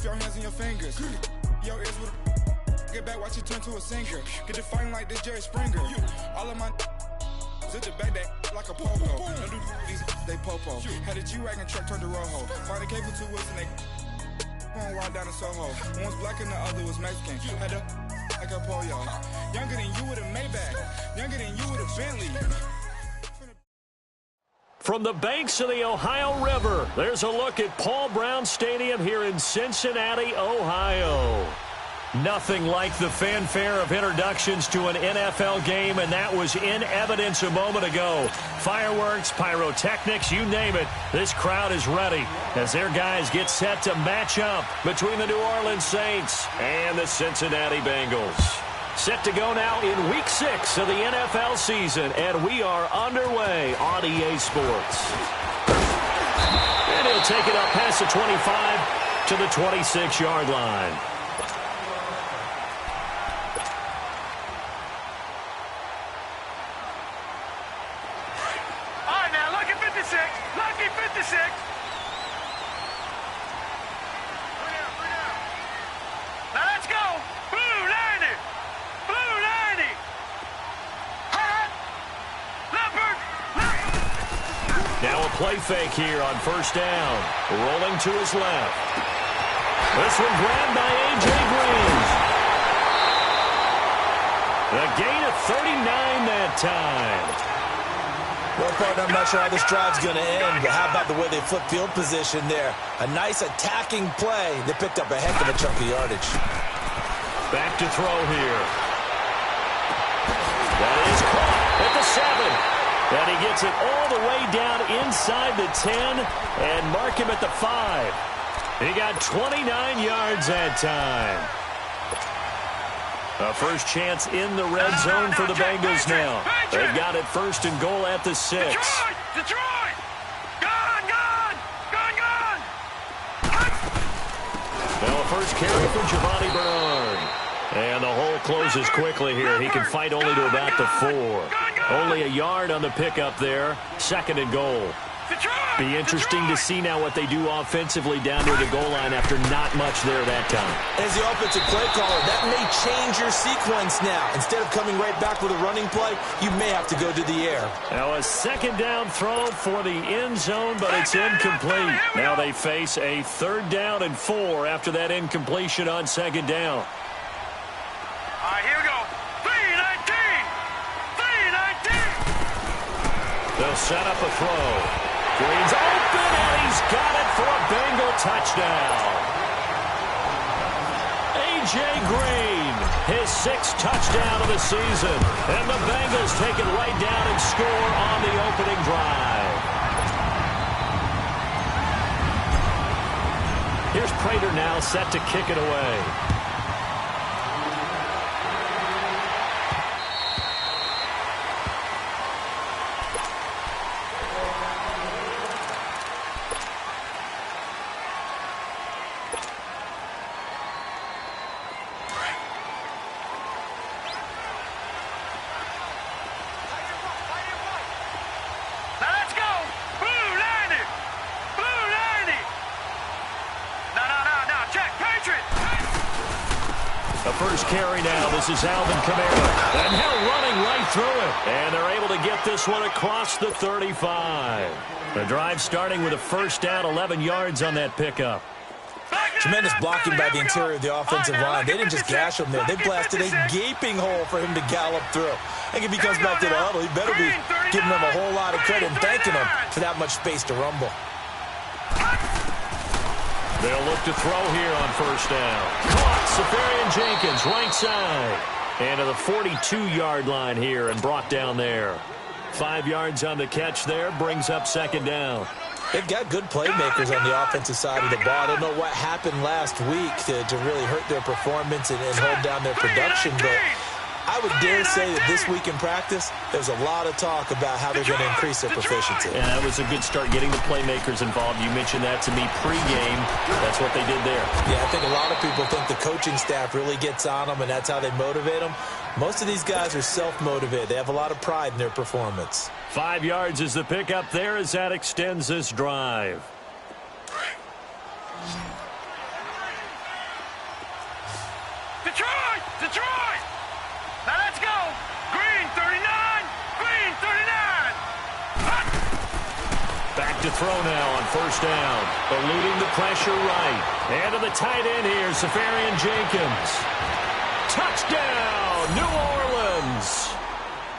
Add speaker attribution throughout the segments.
Speaker 1: Your hands and your fingers. Your ears with a get back, watch you turn to a singer. Get to fighting like this Jerry Springer. All of my zit the back that like a popo. No do these they popo. Had a G-Wagon truck turned to Rojo. Find a cable 2 wheels and they going wild down in Soho. One was black and the other was Mexican. Had a like a pollo. Younger than you with a Maybach. Younger than you with a Bentley.
Speaker 2: From the banks of the Ohio River, there's a look at Paul Brown Stadium here in Cincinnati, Ohio. Nothing like the fanfare of introductions to an NFL game, and that was in evidence a moment ago. Fireworks, pyrotechnics, you name it. This crowd is ready as their guys get set to match up between the New Orleans Saints and the Cincinnati Bengals. Set to go now in Week 6 of the NFL season, and we are underway on EA Sports. And he'll take it up past the 25 to the 26-yard line.
Speaker 3: All right, now, lucky 56. Lucky 56. Now, let's go. Blue 90. Blue 90. Hot. Leopard.
Speaker 2: Now a play fake here on first down. Rolling to his left. This one grabbed by A.J. Green. The gain of 39 that time.
Speaker 4: Well, partner, I'm not sure how this drive's going to end, but how about the way they flip field position there? A nice attacking play. They picked up a heck of a chunk of yardage.
Speaker 2: Back to throw here. That is caught at the 7. And he gets it all the way down inside the 10 and mark him at the 5. He got 29 yards that time. A first chance in the red zone for the Bengals now. They've got it first and goal at the 6.
Speaker 3: Detroit! Gone, gone! Gone, gone!
Speaker 2: Now a first carry for Giovanni Bernard. And the hole closes quickly here. He can fight only to about the 4. Only a yard on the pickup there. Second and goal. Be interesting to see now what they do offensively down near the goal line after not much there that time.
Speaker 4: As the offensive play caller, that may change your sequence now. Instead of coming right back with a running play, you may have to go to the air.
Speaker 2: Now a second down throw for the end zone, but it's incomplete. Now they face a 3rd down and 4 after that incompletion on second down.
Speaker 3: All right, here we go. 319! 319!
Speaker 2: They'll set up a throw. Green's open, and he's got it for a Bengal touchdown. A.J. Green, his 6th touchdown of the season. And the Bengals take it right down and score on the opening drive. Here's Prater now set to kick it away. First carry now. This is Alvin Kamara. And they're running right through it. And they're able to get this one across the 35. The drive starting with a first down, 11 yards on that pickup.
Speaker 4: Tremendous blocking by the interior of the offensive line. They didn't just gash him there. They blasted a gaping hole for him to gallop through. I think if he comes back to the huddle, he better be giving them a whole lot of credit and thanking them for that much space to rumble.
Speaker 2: They'll look to throw here on first down. Caught, Safarian Jenkins, right side. And to the 42-yard line here and brought down there. 5 yards on the catch there, brings up second down.
Speaker 4: They've got good playmakers on the offensive side of the ball. I don't know what happened last week to really hurt their performance and hold down their production, but I would dare say that this week in practice, there's a lot of talk about how they're going to increase their proficiency.
Speaker 2: Yeah, that was a good start getting the playmakers involved. You mentioned that to me pregame. That's what they did there.
Speaker 4: Yeah, I think a lot of people think the coaching staff really gets on them, and that's how they motivate them. Most of these guys are self-motivated. They have a lot of pride in their performance.
Speaker 2: 5 yards is the pickup there as that extends this drive.
Speaker 3: Detroit! Now let's go! Green 39! Green 39! Hot!
Speaker 2: Back to throw now on first down. Eluding the pressure right. And to the tight end here, Safarian Jenkins. Touchdown, New Orleans!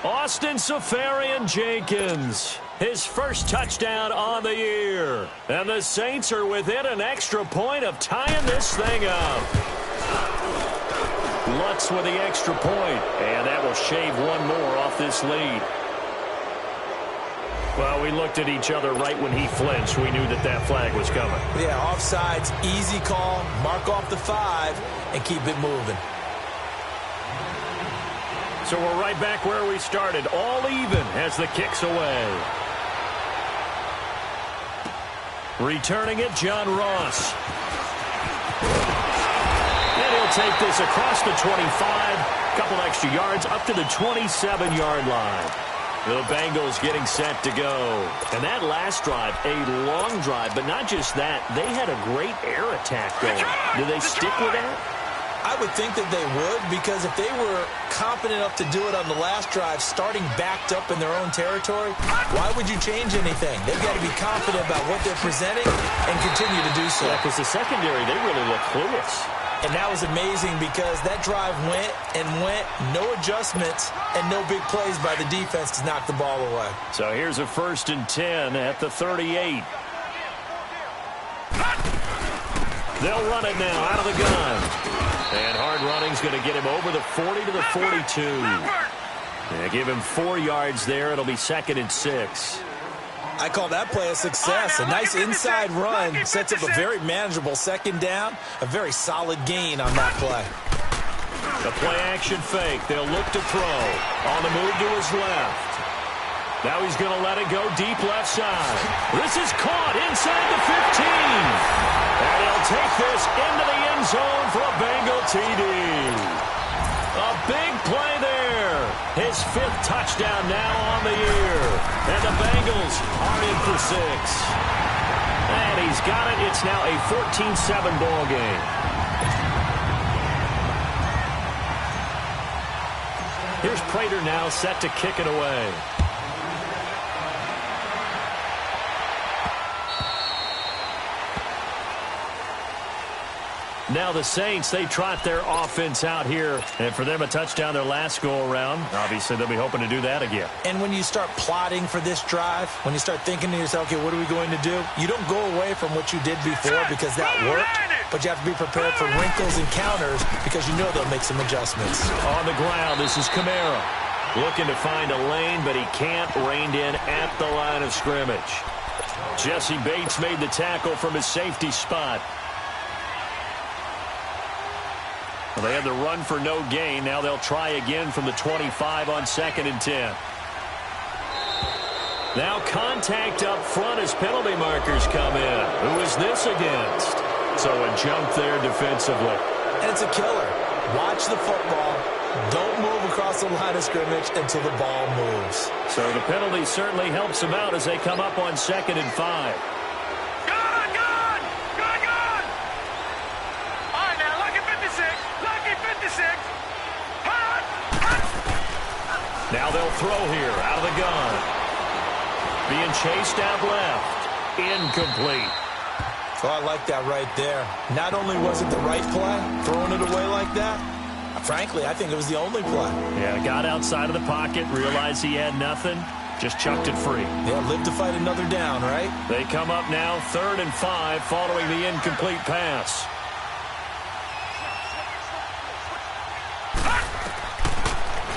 Speaker 2: Austin Safarian Jenkins, his first touchdown on the year. And the Saints are within an extra point of tying this thing up. Lutz with the extra point, and that will shave one more off this lead. Well, we looked at each other right when he flinched. We knew that that flag was coming.
Speaker 4: Yeah, offsides, easy call, mark off the 5, and keep it moving.
Speaker 2: So we're right back where we started, all even as the kick's away. Returning it, John Ross. And he'll take this across the 25, a couple extra yards, up to the 27-yard line. The Bengals getting set to go. And that last drive, a long drive, but not just that. They had a great air attack going. Do they stick with that?
Speaker 4: I would think that they would, because if they were competent enough to do it on the last drive, starting backed up in their own territory, why would you change anything? They've got to be confident about what they're presenting and continue to do so.
Speaker 2: Yeah, because the secondary, they really look clueless.
Speaker 4: And that was amazing because that drive went and went, no adjustments, and no big plays by the defense to knock the ball away.
Speaker 2: So here's a 1st and 10 at the 38. They'll run it now out of the gun. And hard running's going to get him over the 40 to the 42. Yeah, give him 4 yards there. It'll be 2nd and 6.
Speaker 4: I call that play a success. A nice inside run sets up a very manageable 2nd down. A very solid gain on that play.
Speaker 2: The play action fake. They'll look to throw. On the move to his left. Now he's going to let it go deep left side. This is caught inside the 15. And he'll take this into the end zone for a Bengal TD. A big play there. His 5th touchdown now on the year. And the Bengals are in for 6. And he's got it. It's now a 14-7 ball game. Here's Prater now set to kick it away. Now the Saints, they trot their offense out here. And for them, a touchdown their last go-around. Obviously, they'll be hoping to do that again.
Speaker 4: And when you start plotting for this drive, when you start thinking to yourself, okay, what are we going to do? You don't go away from what you did before because that worked. But you have to be prepared for wrinkles and counters because you know they'll make some adjustments.
Speaker 2: On the ground, this is Kamara. Looking to find a lane, but he can't. Reined in at the line of scrimmage. Jesse Bates made the tackle from his safety spot. Well, they had the run for no gain. Now they'll try again from the 25 on 2nd and 10. Now contact up front as penalty markers come in. Who is this against? So a jump there defensively.
Speaker 4: And it's a killer. Watch the football. Don't move across the line of scrimmage until the ball moves.
Speaker 2: So the penalty certainly helps them out as they come up on 2nd and 5. Now they'll throw here out of the gun. Being chased out left. Incomplete.
Speaker 4: Oh, I like that right there. Not only was it the right play, throwing it away like that, frankly, I think it was the only play.
Speaker 2: Yeah, got outside of the pocket, realized he had nothing, just chucked it free.
Speaker 4: Yeah, live to fight another down, right?
Speaker 2: They come up now 3rd and 5 following the incomplete pass.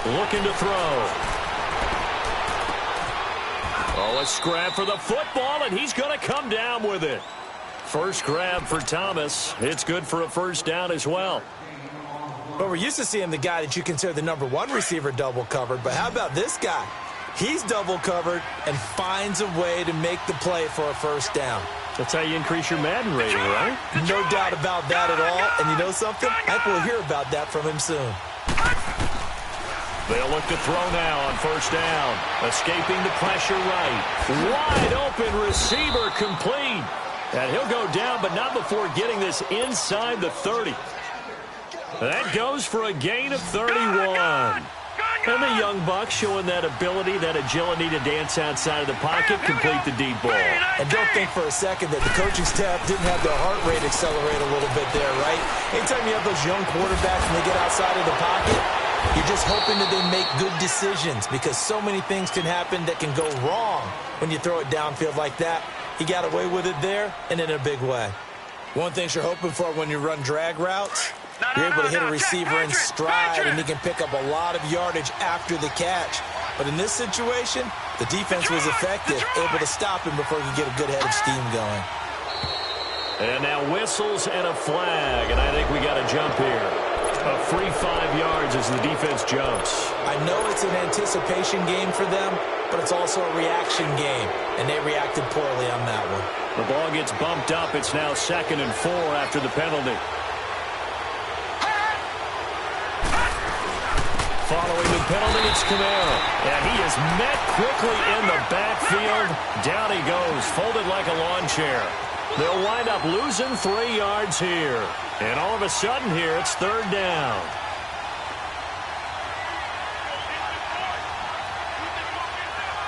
Speaker 2: Looking to throw. Oh, a scrap for the football, and he's going to come down with it. First grab for Thomas. It's good for a 1st down as well.
Speaker 4: But we're used to seeing the guy that you consider the #1 receiver double covered. But how about this guy? He's double covered and finds a way to make the play for a 1st down.
Speaker 2: That's how you increase your Madden rating, right?
Speaker 4: No doubt about that at all. And you know something? I think we'll hear about that from him soon.
Speaker 2: They'll look to throw now on 1st down. Escaping the pressure right. Wide open receiver complete. And he'll go down, but not before getting this inside the 30. That goes for a gain of 31. And the young buck showing that ability, that agility to dance outside of the pocket, complete the deep ball.
Speaker 4: And don't think for a second that the coaching staff didn't have their heart rate accelerate a little bit there, right? Anytime you have those young quarterbacks and they get outside of the pocket, you're just hoping that they make good decisions because so many things can happen that can go wrong when you throw it downfield like that. He got away with it there and in a big way. One thing you're hoping for when you run drag routes, you're able to hit a receiver in stride, and he can pick up a lot of yardage after the catch. But in this situation, the defense was effective, able to stop him before he could get a good head of steam going.
Speaker 2: And now whistles and a flag, and I think we got a jump here. A free 5 yards as the defense jumps. I know it's an anticipation game for them, but it's also a reaction game, and they reacted poorly on that one. The ball gets bumped up. It's now 2nd and 4 after the penalty. Following the penalty, it's Camaro. And he is met quickly in the backfield. Down he goes, folded like a lawn chair. They'll wind up losing 3 yards here. And all of a sudden here, it's 3rd down.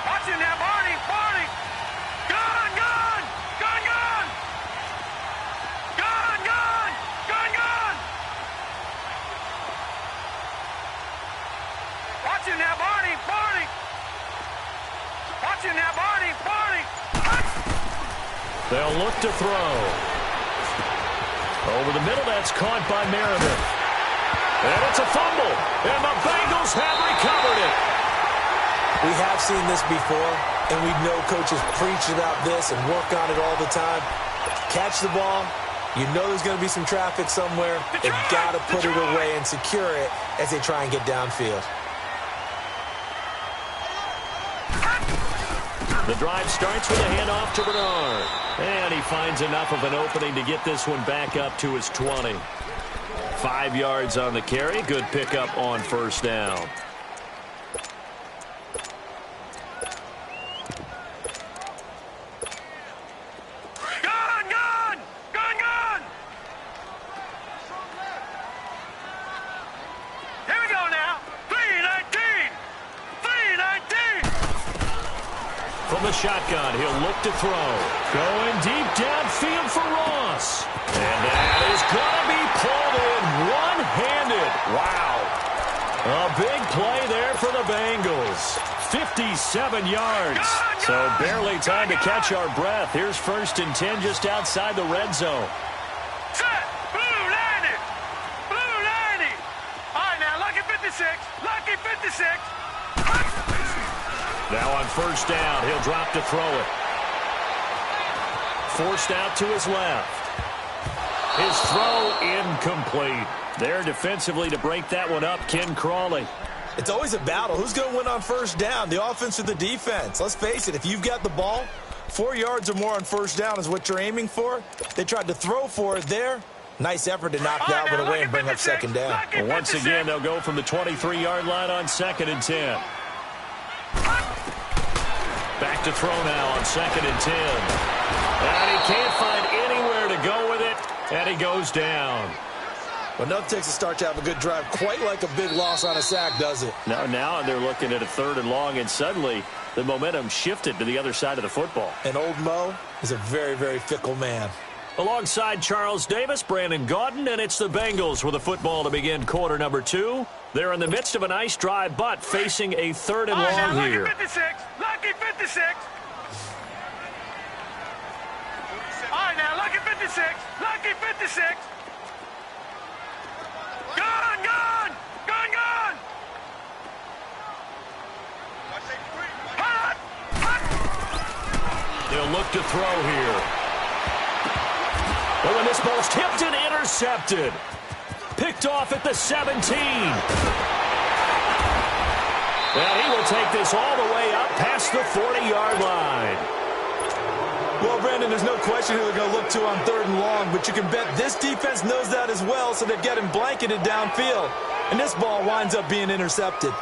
Speaker 3: Watch him now, Barney. Gone. Watch him now, Barney. Watch him now, Barney.
Speaker 2: They'll look to throw. Over the middle, that's caught by Meredith. And it's a fumble. And the Bengals have recovered it.
Speaker 4: We have seen this before, and we know coaches preach about this and work on it all the time. Catch the ball. You know there's going to be some traffic somewhere. They've got to put it away and secure it as they try and get downfield.
Speaker 2: The drive starts with a handoff to Bernard. And he finds enough of an opening to get this one back up to his 20. 5 yards on the carry. Good pickup on 1st down.
Speaker 3: Gone. Here we go now. 319.
Speaker 2: From the shotgun, he'll look to throw. Going deep downfield for Ross. And that is going to be pulled in one-handed. Wow. A big play there for the Bengals. 57 yards. So barely time to catch our breath. Here's 1st and 10 just outside the red zone.
Speaker 3: Set. Blue 90. All right, now, lucky 56.
Speaker 2: Now on 1st down, he'll drop to throw it. Forced out to his left. His throw incomplete. There defensively to break that one up, Ken Crawley.
Speaker 4: It's always a battle. Who's going to win on 1st down, the offense or the defense? Let's face it, if you've got the ball, 4 yards or more on 1st down is what you're aiming for. They tried to throw for it there. Nice effort to knock that one away and bring up 2nd down.
Speaker 2: Well, once again, they'll go from the 23-yard line on 2nd and 10. Back to throw now on 2nd and 10. And he can't find anywhere to go with it, and he goes down.
Speaker 4: Well, enough takes a start to have a good drive. Quite like a big loss on a sack, does it?
Speaker 2: Now they're looking at a 3rd and long, and suddenly the momentum shifted to the other side of the football.
Speaker 4: And old Mo is a very, very fickle man.
Speaker 2: Alongside Charles Davis, Brandon Gaudin, and it's the Bengals with the football to begin quarter number 2. They're in the midst of a nice drive, but facing a 3rd and long here.
Speaker 3: Lucky 56. All right, now, lucky 56. Gone.
Speaker 2: They'll look to throw here. Oh, and this ball's tipped and intercepted. Picked off at the 17. And he will take this all the way up past the 40-yard line.
Speaker 4: Well, Brandon, there's no question who they're going to look to on 3rd and long, but you can bet this defense knows that as well, so they've got him blanketed downfield. And this ball winds up being intercepted.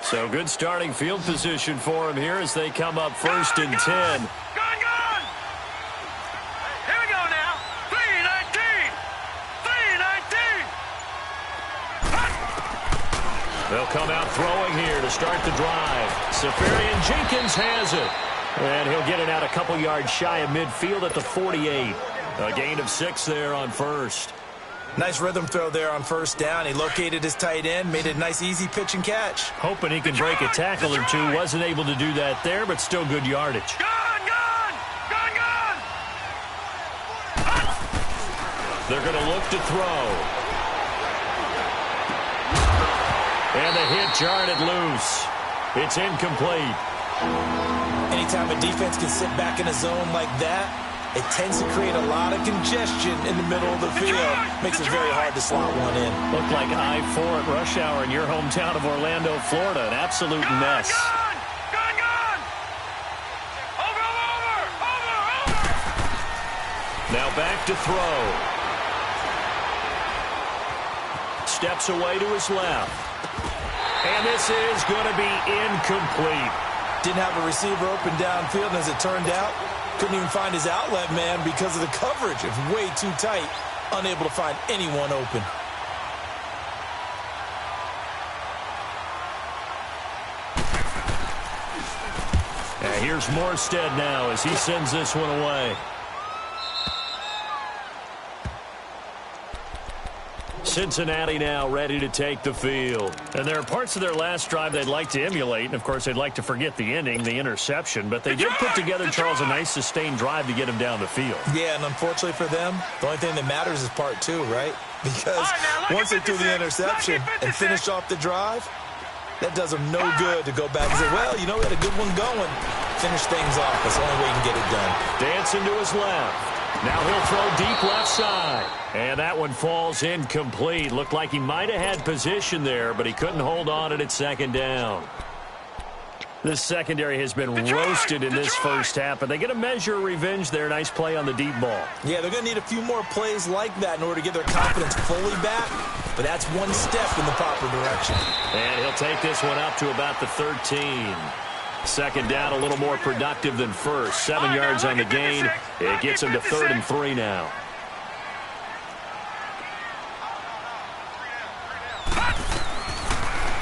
Speaker 2: So good starting field position for him here as they come up first and 10.
Speaker 3: Gone! Here we go now. 3-19! 3-19!
Speaker 2: They'll come out throwing here to start the drive. Safarian Jenkins has it. And he'll get it out a couple yards shy of midfield at the 48. A gain of 6 there on first.
Speaker 4: Nice rhythm throw there on first down. He located his tight end, made it a nice easy pitch and catch.
Speaker 2: Hoping he can break a tackle or two. Wasn't able to do that there, but still good yardage.
Speaker 3: Gone!
Speaker 2: They're going to look to throw. And the hit jarred it loose. It's incomplete.
Speaker 4: Anytime a defense can sit back in a zone like that, it tends to create a lot of congestion in the middle of the field. Makes it very hard to slot one in.
Speaker 2: Looked like I-4 at rush hour in your hometown of Orlando, Florida. An absolute mess.
Speaker 3: Gone! Over!
Speaker 2: Now back to throw. Steps away to his left. And this is going to be incomplete.
Speaker 4: Didn't have a receiver open downfield, and as it turned out, couldn't even find his outlet man because of the coverage. It's way too tight, unable to find anyone open.
Speaker 2: And here's Morstead now as he sends this one away. Cincinnati now ready to take the field. And there are parts of their last drive they'd like to emulate. And, of course, they'd like to forget the ending, the interception. But they did put together, Charles, a nice sustained drive to get him down the field.
Speaker 4: Yeah, and unfortunately for them, the only thing that matters is part 2, right? Because once they threw the interception and finished off the drive, that does them no good to go back and say, well, you know, we had a good one going. Finish things off. That's the only way you can get it done.
Speaker 2: Dancing to his left. Now he'll throw deep left side. And that one falls incomplete. Looked like he might have had position there, but he couldn't hold on at second down. This secondary has been roasted in this first half, but they get a measure of revenge there. Nice play on the deep ball.
Speaker 4: Yeah, they're going to need a few more plays like that in order to get their confidence fully back, but that's one step in the proper direction.
Speaker 2: And he'll take this one up to about the 13. Second down, a little more productive than first. 7 yards on the gain. It gets him to 3rd and 3 now.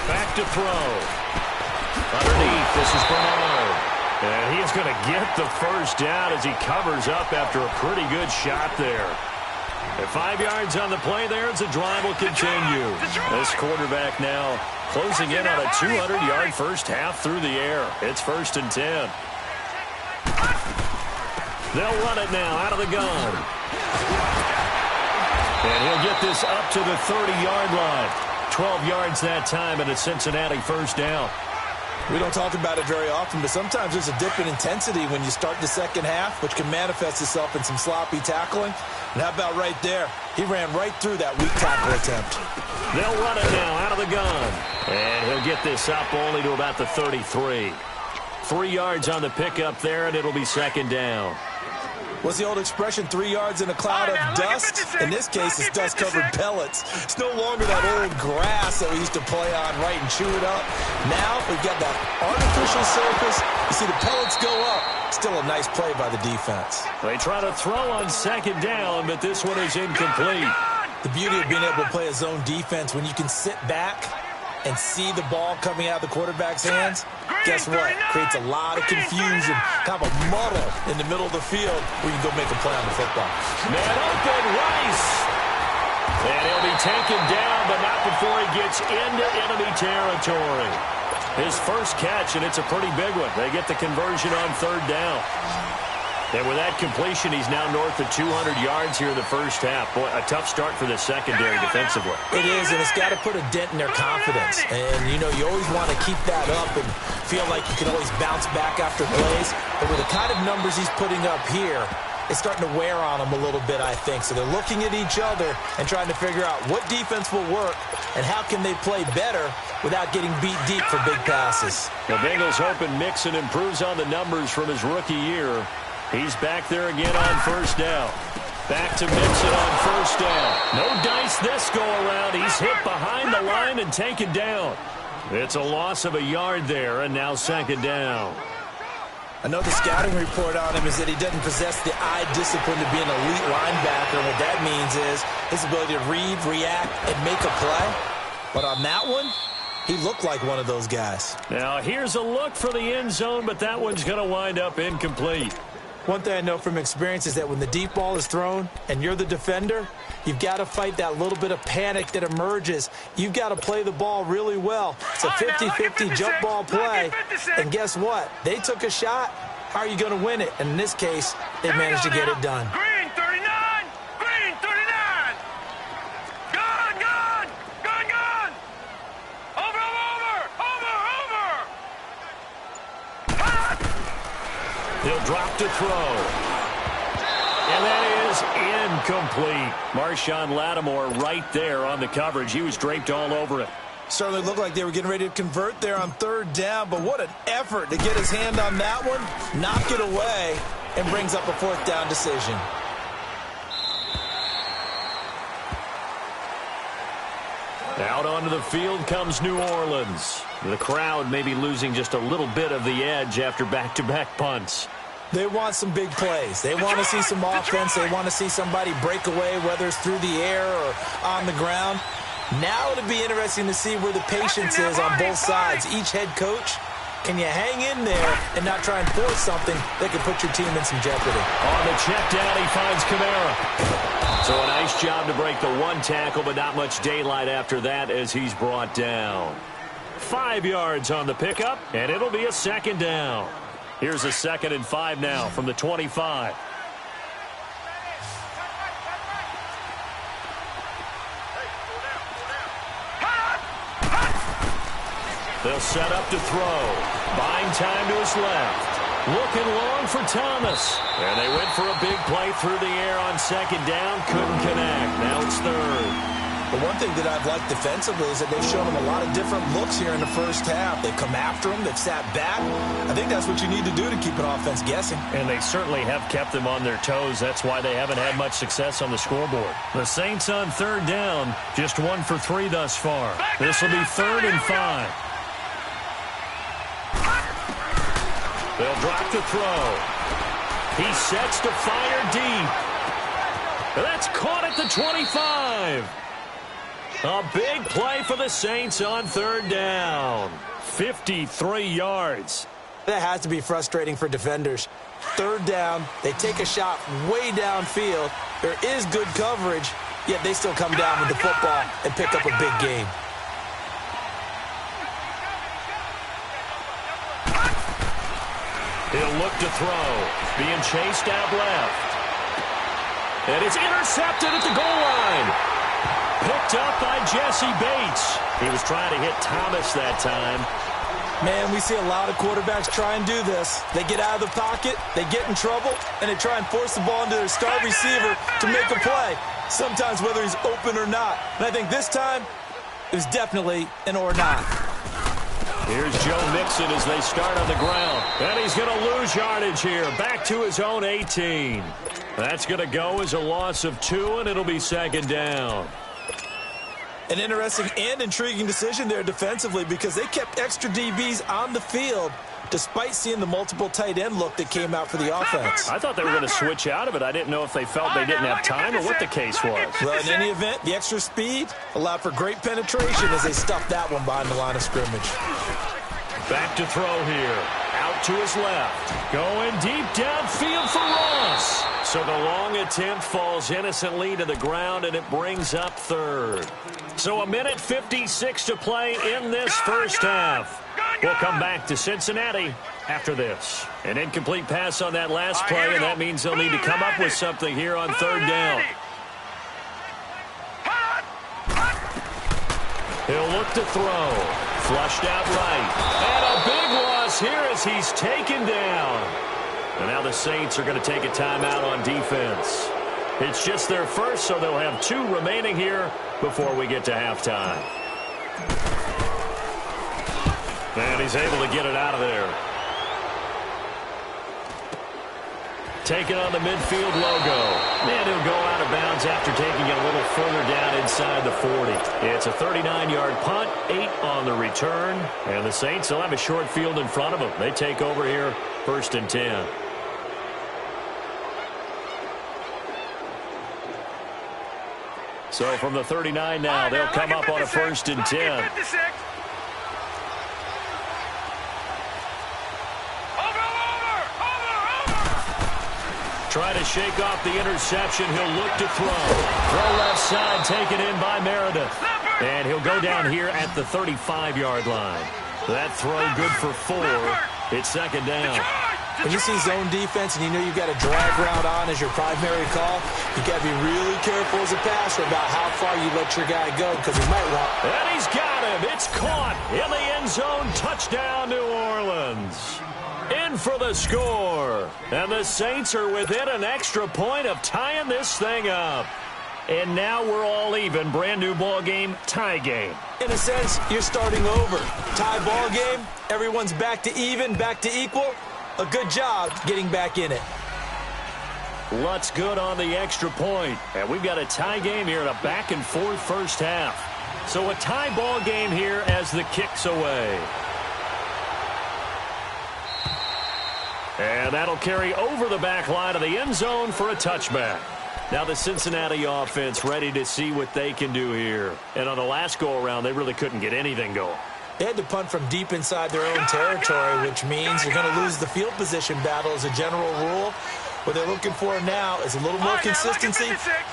Speaker 2: Back to throw. Underneath, this is Bernard. And he's going to get the first down as he covers up after a pretty good shot there. At 5 yards on the play there, as the drive will continue. This quarterback now closing in on a 200-yard first half through the air. It's 1st and 10. They'll run it now out of the gun. And he'll get this up to the 30-yard line. 12 yards that time, and a Cincinnati first down.
Speaker 4: We don't talk about it very often, but sometimes there's a dip in intensity when you start the second half, which can manifest itself in some sloppy tackling. And how about right there? He ran right through that weak tackle attempt.
Speaker 2: They'll run it now out of the gun. And he'll get this up only to about the 33. 3 yards on the pickup there, and it'll be second down.
Speaker 4: What's the old expression, 3 yards in a cloud of dust? In this case, it's dust-covered pellets. It's no longer that old grass that we used to play on, right, and chew it up. Now we've got that artificial surface. You see the pellets go up. Still a nice play by the defense.
Speaker 2: They try to throw on second down, but this one is incomplete.
Speaker 4: The beauty of being able to play a zone defense when you can sit back and see the ball coming out of the quarterback's hands, guess what? Creates a lot of confusion, kind of a muddle in the middle of the field where you can go make a play on the football.
Speaker 2: Man open, Rice. And he'll be taken down, but not before he gets into enemy territory. His first catch, and it's a pretty big one. They get the conversion on 3rd down. And with that completion, he's now north of 200 yards here in the first half. Boy, a tough start for the secondary defensively.
Speaker 4: It is, and it's got to put a dent in their confidence. And, you know, you always want to keep that up and feel like you can always bounce back after plays. But with the kind of numbers he's putting up here, it's starting to wear on them a little bit, I think. So they're looking at each other and trying to figure out what defense will work and how can they play better without getting beat deep for big passes.
Speaker 2: The Bengals hoping Mixon improves on the numbers from his rookie year. He's back there again on first down. Back to Mixon on first down. No dice this go around. He's hit behind the line and taken down. It's a loss of a yard there, and now second down.
Speaker 4: I know the scouting report on him is that he doesn't possess the eye discipline to be an elite linebacker. And what that means is his ability to read, react, and make a play. But on that one, he looked like one of those guys.
Speaker 2: Now, here's a look for the end zone, but that one's going to wind up incomplete.
Speaker 4: One thing I know from experience is that when the deep ball is thrown and you're the defender, you've got to fight that little bit of panic that emerges. You've got to play the ball really well. It's a 50-50 jump ball play. And guess what? They took a shot. How are you going to win it? And in this case, they managed to get it done.
Speaker 3: Green 39! Green 39! Gone, gone! Gone, gone! Over, over, over, over! Hot!
Speaker 2: He'll drop to throw. And that is incomplete. Marshawn Lattimore right there on the coverage. He was draped all over it.
Speaker 4: Certainly looked like they were getting ready to convert there on third down, but what an effort to get his hand on that one, knock it away, and brings up a fourth down decision.
Speaker 2: Out onto the field comes New Orleans. The crowd may be losing just a little bit of the edge after back-to-back punts.
Speaker 4: They want some big plays. They want to see some offense. They want to see somebody break away, whether it's through the air or on the ground. Now it'll be interesting to see where the patience is on both sides. Each head coach, can you hang in there and not try and force something that could put your team in some jeopardy?
Speaker 2: On the check down, he finds Kamara. So a nice job to break the one tackle, but not much daylight after that as he's brought down. 5 yards on the pickup, and it'll be a second down. Here's a 2nd and 5 now from the 25. They'll set up to throw. Buying time to his left. Looking long for Thomas. And they went for a big play through the air on second down. Couldn't connect. Now it's third.
Speaker 4: The one thing that I've liked defensively is that they've shown him a lot of different looks here in the first half. They've come after him. They've sat back. I think that's what you need to do to keep an offense guessing.
Speaker 2: And they certainly have kept them on their toes. That's why they haven't had much success on the scoreboard. The Saints on third down, just 1 for 3 thus far. This will be 3rd and 5. They'll drop to throw. He sets to fire deep. That's caught at the 25. A big play for the Saints on third down. 53 yards.
Speaker 4: That has to be frustrating for defenders. Third down, they take a shot way downfield. There is good coverage, yet they still come down with the football and pick up a big gain.
Speaker 2: He'll look to throw. Being chased out left. And it's intercepted at the goal line. Picked up by Jesse Bates. He was trying to hit Thomas that time.
Speaker 4: Man, we see a lot of quarterbacks try and do this. They get out of the pocket, they get in trouble, and they try and force the ball into their star receiver to make a play. Sometimes whether he's open or not. And I think this time, it was definitely an or not.
Speaker 2: Here's Joe Mixon as they start on the ground. And he's going to lose yardage here. Back to his own 18. That's going to go as a loss of 2, and it'll be second down.
Speaker 4: An interesting and intriguing decision there defensively because they kept extra DBs on the field despite seeing the multiple tight end look that came out for the offense.
Speaker 2: I thought they were going to switch out of it. I didn't know if they felt they didn't have time or what the case was.
Speaker 4: Well, in any event, the extra speed allowed for great penetration as they stuffed that one behind the line of scrimmage.
Speaker 2: Back to throw here. Out to his left. Going deep downfield for Ross. So the long attempt falls innocently to the ground, and it brings up third. So 1:56 to play in this first half. We'll come back to Cincinnati after this. An incomplete pass on that last play, and that means they'll need to come up with something here on third down. He'll look to throw. Flushed out right. And a big loss here as he's taken down. And now the Saints are going to take a timeout on defense. It's just their first, so they'll have 2 remaining here before we get to halftime. And he's able to get it out of there. taking on the midfield logo. And he'll go out of bounds after taking it a little further down inside the 40. It's a 39-yard punt, 8 on the return. And the Saints will have a short field in front of them. They take over here, 1st and 10. So from the 39 now, they'll come up on a 1st and 10. Trying to shake off the interception. He'll look to throw. Throw left side, taken in by Meredith. And he'll go down here at the 35-yard line. That throw good for 4. It's 2nd down.
Speaker 4: When you see zone defense and you know you've got a drag route on as your primary call, you've got to be really careful as a passer about how far you let your guy go because he might want.
Speaker 2: And he's got him. It's caught in the end zone. Touchdown, New Orleans. In for the score. And the Saints are within an extra point of tying this thing up. And now we're all even. Brand new ball game, tie game.
Speaker 4: In a sense, you're starting over. Tie ball game, everyone's back to even, back to equal. A good job getting back in it.
Speaker 2: Lutz good on the extra point. And we've got a tie game here in a back-and-forth first half. So a tie ball game here as the kick's away. And that'll carry over the back line of the end zone for a touchback. Now the Cincinnati offense ready to see what they can do here. And on the last go-around, they really couldn't get anything going.
Speaker 4: They had to punt from deep inside their own territory, which means you're going to lose the field position battle as a general rule. What they're looking for now is a little more consistency,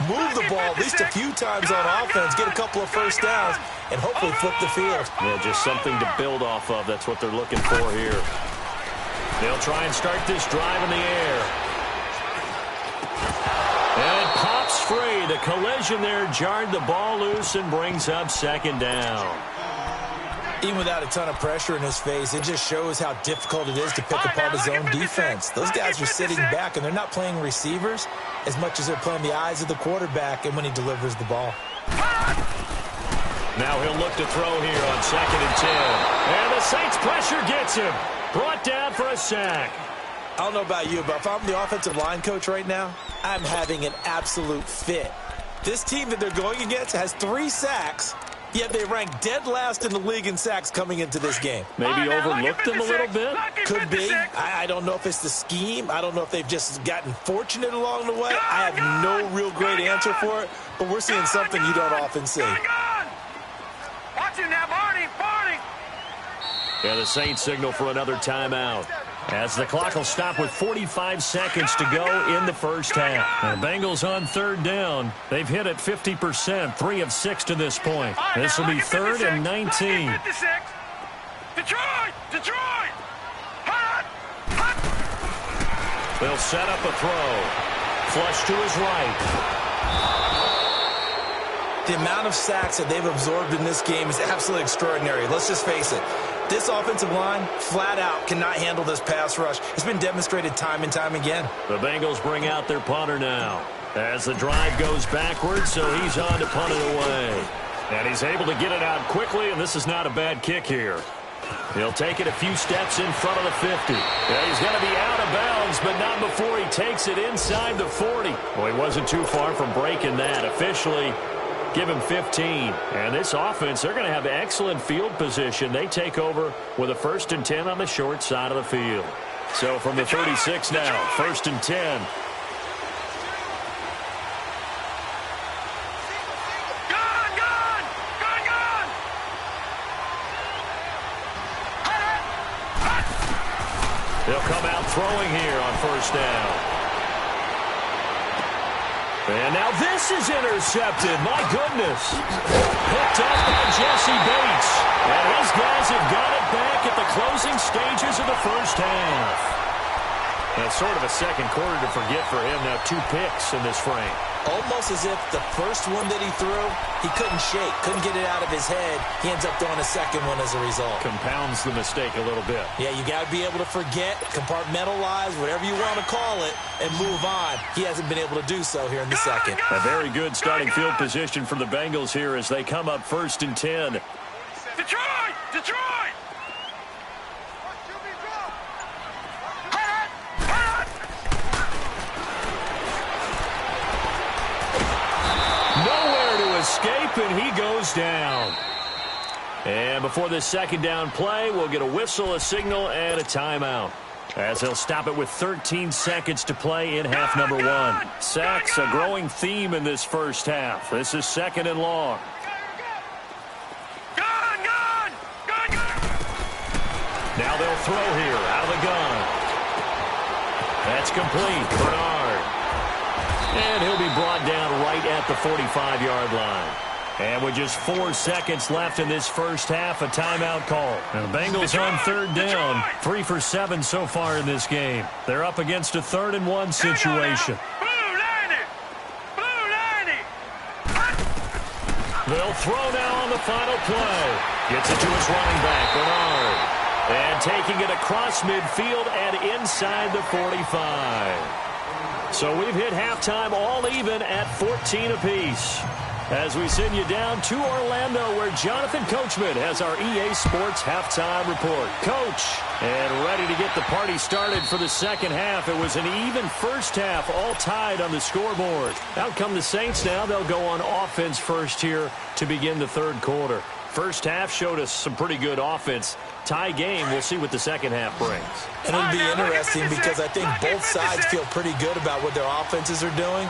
Speaker 4: move the ball at least a few times on offense, get a couple of first downs, and hopefully flip the field.
Speaker 2: Yeah, just something to build off of. That's what they're looking for here. They'll try and start this drive in the air. And it pops free. The collision there jarred the ball loose and brings up 2nd down.
Speaker 4: Even without a ton of pressure in his face, it just shows how difficult it is to pick apart his own defense. Those guys are sitting back, and they're not playing receivers as much as they're playing the eyes of the quarterback and when he delivers the ball.
Speaker 2: Now he'll look to throw here on 2nd and 10. And the Saints pressure gets him. Brought down for a sack.
Speaker 4: I don't know about you, but if I'm the offensive line coach right now, I'm having an absolute fit. This team that they're going against has 3 sacks, yet they rank dead last in the league in sacks coming into this game.
Speaker 2: Maybe overlooked them a little bit?
Speaker 4: Could be. I don't know if it's the scheme. I don't know if they've just gotten fortunate along the way. I have no real great answer for it, but we're seeing something you don't often see.
Speaker 3: Watch him now, Barney.
Speaker 2: Yeah, the Saints signal for another timeout. As the clock will stop with 45 seconds to go in the first half. And Bengals on 3rd down. They've hit it 50%, 3 of 6 to this point. This will be 3rd and 19.
Speaker 3: Detroit! Hot!
Speaker 2: They'll set up a throw. Flush to his right.
Speaker 4: The amount of sacks that they've absorbed in this game is absolutely extraordinary. Let's just face it. This offensive line, flat out, cannot handle this pass rush. It's been demonstrated time and time again.
Speaker 2: The Bengals bring out their punter now. As the drive goes backwards, so he's on to punt it away. And he's able to get it out quickly, and this is not a bad kick here. He'll take it a few steps in front of the 50. Yeah, he's going to be out of bounds, but not before he takes it inside the 40. Well, he wasn't too far from breaking that. Officially, give him 15. And this offense, they're going to have excellent field position. They take over with a 1st and 10 on the short side of the field. So from the 36 now, 1st and 10. They'll come out throwing here on 1st down. And now this is intercepted. My goodness. Picked up by Jesse Bates. And his guys have got it back at the closing stages of the first half. That's sort of a second quarter to forget for him. Now 2 picks in this frame.
Speaker 4: Almost as if the first one that he threw, he couldn't shake, couldn't get it out of his head. He ends up throwing a second one as a result.
Speaker 2: Compounds the mistake a little bit.
Speaker 4: Yeah, you got to be able to forget, compartmentalize, whatever you want to call it, and move on. He hasn't been able to do so here in the second.
Speaker 2: A very good starting field position for the Bengals here as they come up 1st and 10.
Speaker 3: Detroit! Detroit!
Speaker 2: and he goes down. And before this second down play, we'll get a whistle, a signal, and a timeout, as they'll stop it with 13 seconds to play in half number 1. Sacks, a growing theme in this first half. This is 2nd and long. Now they'll throw here out of the gun. That's complete. Bernard. And he'll be brought down right at the 45-yard line. And with just 4 seconds left in this first half, a timeout call. And the Bengals on 3rd down. 3 for 7 so far in this game. They're up against a 3rd and 1 situation. They'll throw now on the final play. Gets it to his running back, Bernard. And taking it across midfield and inside the 45. So we've hit halftime all even at 14 apiece, as we send you down to Orlando, where Jonathan Coachman has our EA Sports halftime report. Coach, and ready to get the party started for the second half. It was an even first half, all tied on the scoreboard. Out come the Saints now. They'll go on offense first here to begin the third quarter. First half showed us some pretty good offense. Tie game. We'll see what the second half brings.
Speaker 4: And it'll be interesting because I think both sides feel pretty good about what their offenses are doing.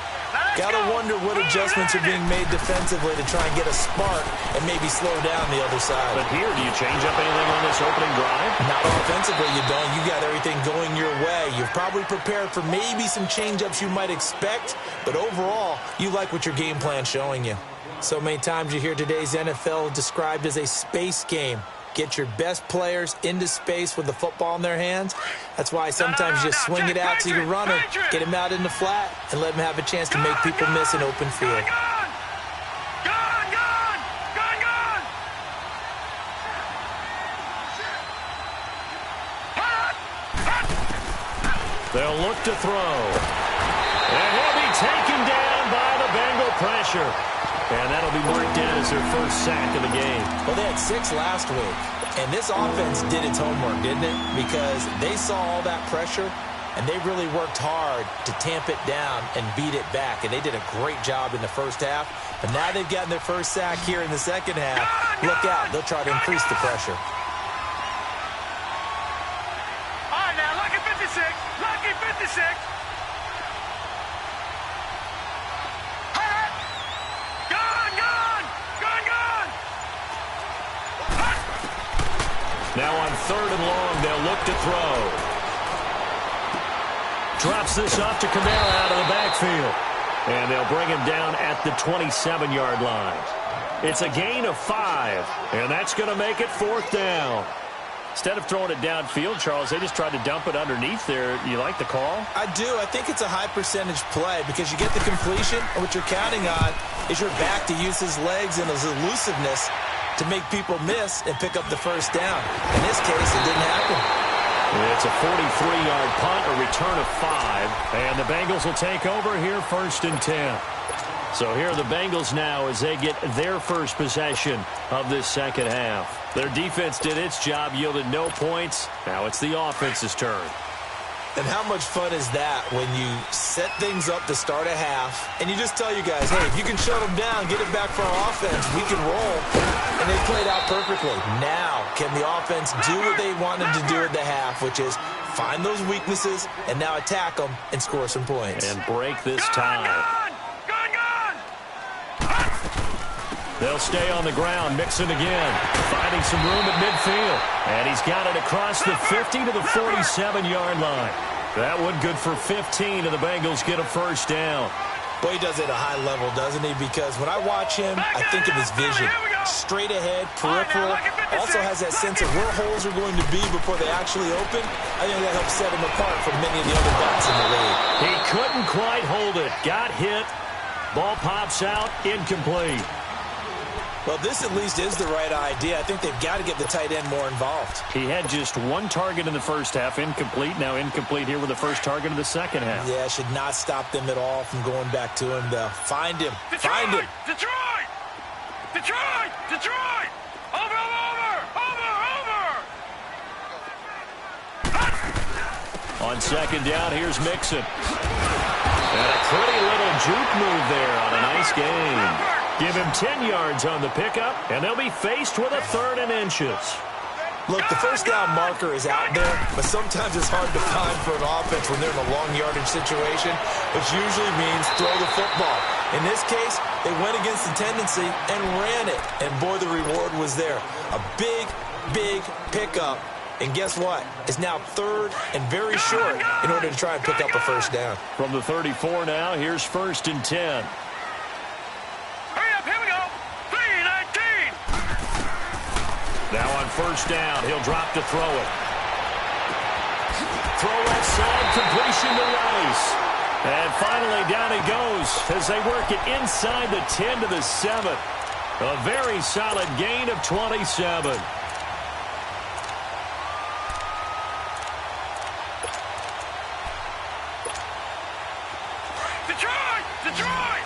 Speaker 4: Got to wonder what adjustments are being made defensively to try and get a spark and maybe slow down the other side.
Speaker 2: But here, do you change up anything on this opening drive?
Speaker 4: Not offensively, you don't. You got everything going your way. You've probably prepared for maybe some change-ups you might expect, but overall, you like what your game plan's showing you. So many times you hear today's NFL described as a space game. Get your best players into space with the football in their hands. That's why sometimes you just swing it out to your runner, get him out in the flat, and let him have a chance to make people miss an open field.
Speaker 2: They'll look to throw. And he'll be taken down by the Bengal pressure. And that'll be marked down as their first sack of the game.
Speaker 4: Well, they had 6 last week. And this offense did its homework, didn't it? Because they saw all that pressure, and they really worked hard to tamp it down and beat it back. And they did a great job in the first half. But now they've gotten their first sack here in the second half. Look out. They'll try to increase the pressure.
Speaker 3: All right, now, lucky 56. Lucky 56.
Speaker 2: Now on 3rd and long, they'll look to throw. Drops this off to Kamara out of the backfield. And they'll bring him down at the 27-yard line. It's a gain of 5, and that's going to make it 4th down. Instead of throwing it downfield, Charles, they just tried to dump it underneath there. You like the call?
Speaker 4: I do. I think it's a high-percentage play because you get the completion, and what you're counting on is your back to use his legs and his elusiveness to make people miss and pick up the first down. In this case, it didn't happen.
Speaker 2: It's a 43-yard punt, a return of 5, and the Bengals will take over here 1st and 10. So here are the Bengals now as they get their first possession of this second half. Their defense did its job, yielded no points. Now it's the offense's turn.
Speaker 4: And how much fun is that when you set things up to start a half and you just tell you guys, hey, if you can shut them down, get it back for our offense, we can roll. And they played out perfectly. Now, can the offense do what they wanted to do at the half, which is find those weaknesses and now attack them and score some points.
Speaker 2: And break this tie. They'll stay on the ground, Mixon again, finding some room at midfield. And he's got it across the 50 to the 47-yard line. That one good for 15, and the Bengals get a first down.
Speaker 4: Boy, he does it at a high level, doesn't he? Because when I watch him, I think of his vision. Straight ahead, peripheral. Also has that sense of where holes are going to be before they actually open. I think that helps set him apart from many of the other backs in the league.
Speaker 2: He couldn't quite hold it. Got hit. Ball pops out. Incomplete.
Speaker 4: Well, this at least is the right idea. I think they've got to get the tight end more involved.
Speaker 2: He had just 1 target in the first half, incomplete. Now incomplete here with the first target of the second half.
Speaker 4: Yeah, should not stop them at all from going back to him. They'll find him.
Speaker 3: Detroit!
Speaker 4: Find him.
Speaker 3: Detroit! Detroit! Detroit! Over!
Speaker 2: On second down, here's Mixon. And a pretty little juke move there on a nice game. Give him 10 yards on the pickup, and they'll be faced with a 3rd and inches.
Speaker 4: Look, the first down marker is out there, but sometimes it's hard to find for an offense when they're in a long yardage situation, which usually means throw the football. In this case, they went against the tendency and ran it, and boy, the reward was there. A big, big pickup, and guess what? It's now 3rd and very short in order to try and pick up a first down.
Speaker 2: From the 34 now, here's 1st and 10. Now on 1st down, he'll drop to throw it. Throw left side, completion to Rice. And finally down he goes as they work it inside the 10 to the 7. A very solid gain of 27.
Speaker 3: Detroit! Detroit!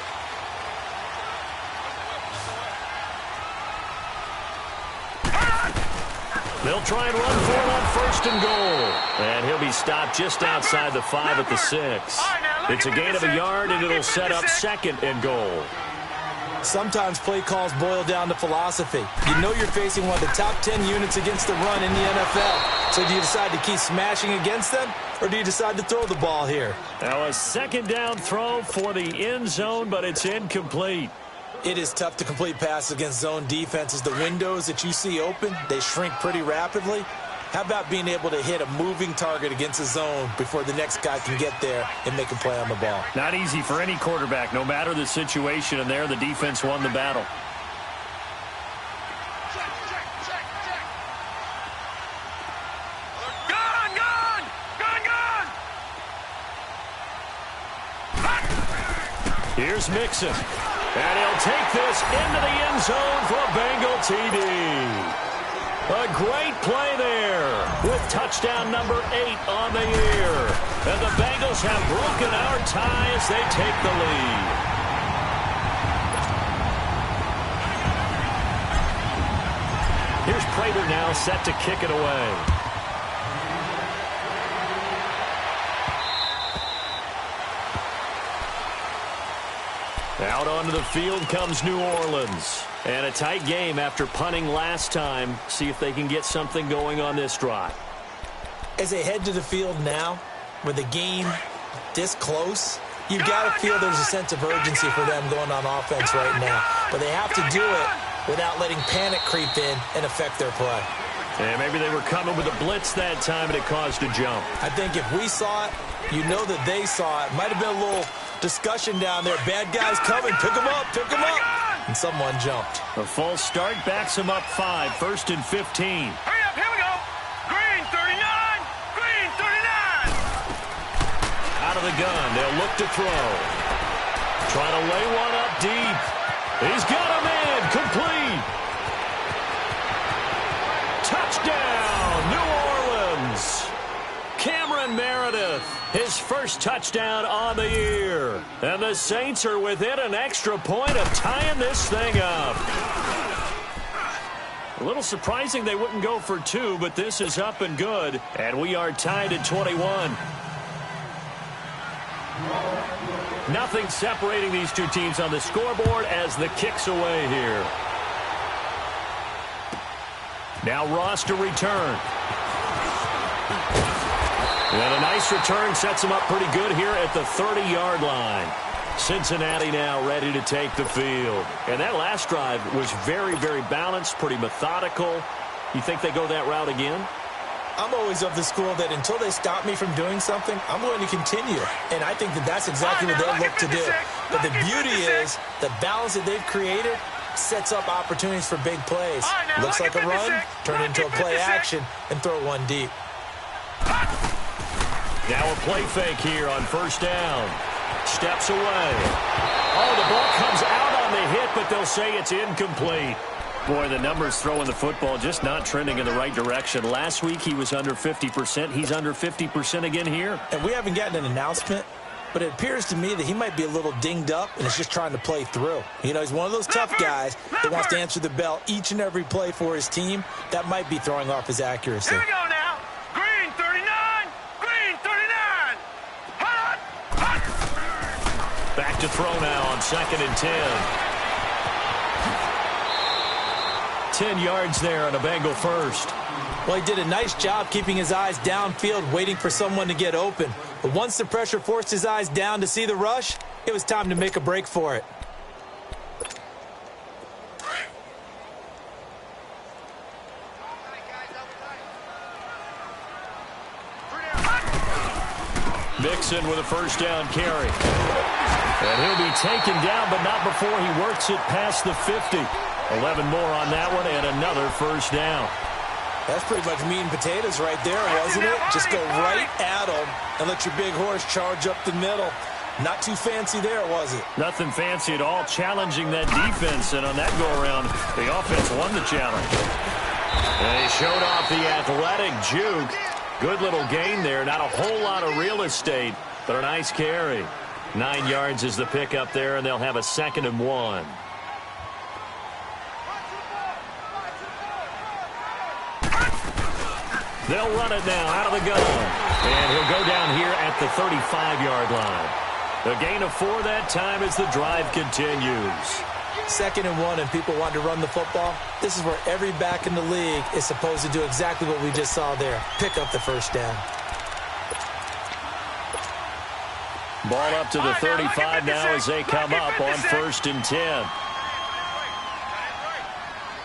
Speaker 2: They'll try and run for it on 1st and goal. And he'll be stopped just outside the 5 at the 6. It's a gain of a yard, and it'll set up 2nd and goal.
Speaker 4: Sometimes play calls boil down to philosophy. You know you're facing one of the top 10 units against the run in the NFL. So do you decide to keep smashing against them, or do you decide to throw the ball here?
Speaker 2: Now a 2nd down throw for the end zone, but it's incomplete.
Speaker 4: It is tough to complete passes against zone defenses. The windows that you see open, they shrink pretty rapidly. How about being able to hit a moving target against a zone before the next guy can get there and make a play on the ball?
Speaker 2: Not easy for any quarterback, no matter the situation, and there the defense won the battle. Here's Mixon. And he'll take this into the end zone for a Bengal TD. A great play there with touchdown number 8 on the year. And the Bengals have broken our tie as they take the lead. Here's Prater now set to kick it away. Out onto the field comes New Orleans. And a tight game after punting last time. See if they can get something going on this drive.
Speaker 4: As they head to the field now, with the game this close, you've got to feel there's a sense of urgency for them going on offense right now. But they have to do it without letting panic creep in and affect their play.
Speaker 2: And maybe they were coming with a blitz that time and it caused a jump.
Speaker 4: I think if we saw it, you know that they saw it. Might have been a little discussion down there. Bad guys coming. Pick them up. Pick them up. And someone jumped.
Speaker 2: A false start backs him up 5. 1st and 15.
Speaker 3: Hurry up. Here we go. Green 39. Green 39.
Speaker 2: Out of the gun. They'll look to throw. Trying to lay one up deep. He's got a man. Complete. Touchdown, New Orleans. Cameron Meredith, his first touchdown on the year. And the Saints are within an extra point of tying this thing up. A little surprising they wouldn't go for 2, but this is up and good. And we are tied at 21. Nothing separating these two teams on the scoreboard as the kick's away here. Now Ross to return. And a nice return sets him up pretty good here at the 30-yard line. Cincinnati now ready to take the field. And that last drive was very, very balanced, pretty methodical. You think they go that route again?
Speaker 4: I'm always of the school that until they stop me from doing something, I'm going to continue. And I think that that's exactly what they'll look to do. But the beauty is the balance that they've created sets up opportunities for big plays. Looks like a run, turn into a play action, and throw one deep.
Speaker 2: Now a play fake here on 1st down. Steps away. Oh, the ball comes out on the hit, but they'll say it's incomplete. Boy, the numbers throwing the football just not trending in the right direction. Last week he was under 50%. He's under 50% again here.
Speaker 4: And we haven't gotten an announcement, but it appears to me that he might be a little dinged up and is just trying to play through. You know, he's one of those tough guys that wants to answer the bell each and every play for his team. That might be throwing off his accuracy.
Speaker 3: Here we go now. Green 39. Green 39. Hot.
Speaker 2: Back to throw now on 2nd and 10. 10 yards there on a Bengal first.
Speaker 4: Well, he did a nice job keeping his eyes downfield, waiting for someone to get open. But once the pressure forced his eyes down to see the rush, it was time to make a break for it.
Speaker 2: Mixon with a first down carry. And he'll be taken down, but not before he works it past the 50. 11 more on that one and another first down.
Speaker 4: That's pretty much meat and potatoes right there, wasn't it? Just go right at them and let your big horse charge up the middle. Not too fancy there, was it?
Speaker 2: Nothing fancy at all, challenging that defense. And on that go-around, the offense won the challenge. And he showed off the athletic juke. Good little gain there. Not a whole lot of real estate, but a nice carry. 9 yards is the pickup there, and they'll have a 2nd and 1. They'll run it now out of the gun. And he'll go down here at the 35-yard line. A gain of 4 that time as the drive continues.
Speaker 4: 2nd and 1 and people want to run the football. This is where every back in the league is supposed to do exactly what we just saw there. Pick up the first down.
Speaker 2: Ball up to the 35 now as they come up on 1st and 10.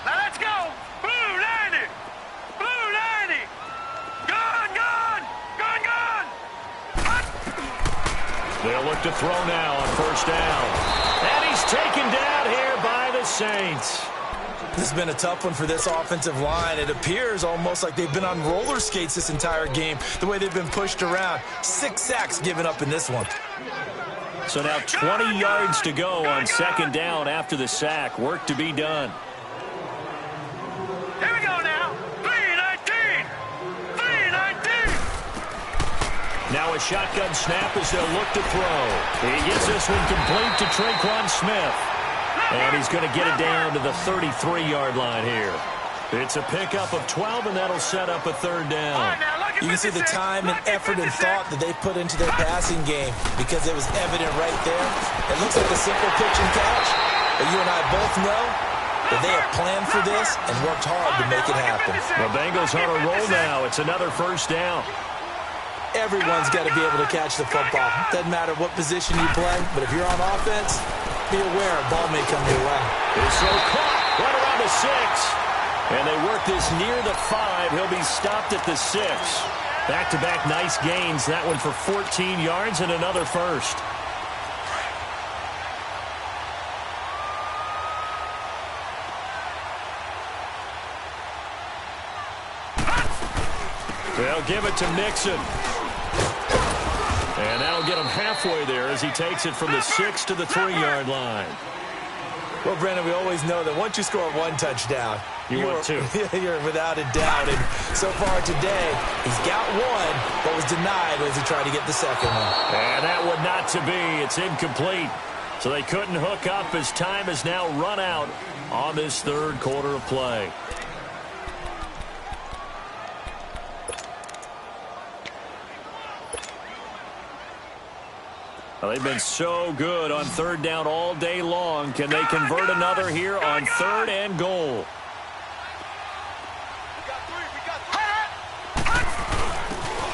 Speaker 3: Now let's go. Blue 90. Blue 90. Gun.
Speaker 2: They'll look to throw now on 1st down. And he's taken down here by the Saints.
Speaker 4: This has been a tough one for this offensive line. It appears almost like they've been on roller skates this entire game, the way they've been pushed around. 6 sacks given up in this one.
Speaker 2: So now 20 yards to go on 2nd down after the sack. Work to be done.
Speaker 3: Here we go now. 3-19. 3-19.
Speaker 2: Now a shotgun snap as they'll look to throw. He gets this one complete to Traquan Smith. And he's going to get it down to the 33-yard line here. It's a pickup of 12, and that'll set up a 3rd down.
Speaker 4: You can see the time and effort and thought that they put into their passing game because it was evident right there. It looks like a simple pitch and catch, but you and I both know that they have planned for this and worked hard to make it happen.
Speaker 2: The Bengals on a roll now. It's another 1st down.
Speaker 4: Everyone's got to be able to catch the football. Doesn't matter what position you play, but if you're on offense, be aware a ball may come your way.
Speaker 2: It's so caught right around the 6. And they work this near the 5. He'll be stopped at the 6. Back-to-back nice gains. That one for 14 yards and another 1st. They'll give it to Mixon. And that'll get him halfway there as he takes it from the 6 to the 3-yard line.
Speaker 4: Well, Brandon, we always know that once you score 1 touchdown,
Speaker 2: you want 2.
Speaker 4: You're without a doubt. And so far today, he's got 1, but was denied as he tried to get the 2nd one.
Speaker 2: And that would not to be. It's incomplete. So they couldn't hook up as time has now run out on this 3rd quarter of play. Well, they've been so good on 3rd down all day long. Can they convert another here on 3rd and goal?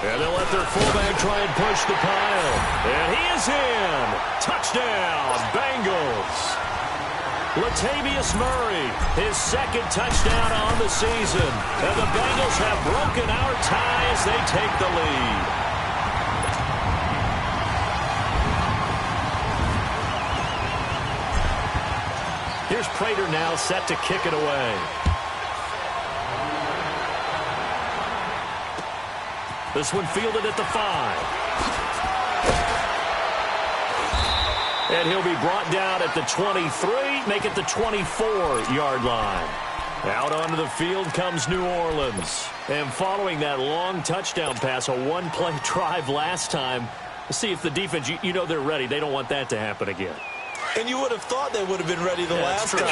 Speaker 2: And they'll let their fullback try and push the pile. And he is in. Touchdown, Bengals. Latavius Murray, his 2nd touchdown on the season. And the Bengals have broken our tie as they take the lead. Here's Prater now set to kick it away. This one fielded at the 5. And he'll be brought down at the 23, make it the 24-yard line. Out onto the field comes New Orleans. And following that long touchdown pass, a 1-play drive last time, see if the defense, you know they're ready. They don't want that to happen again.
Speaker 4: And you would have thought they would have been ready the last time.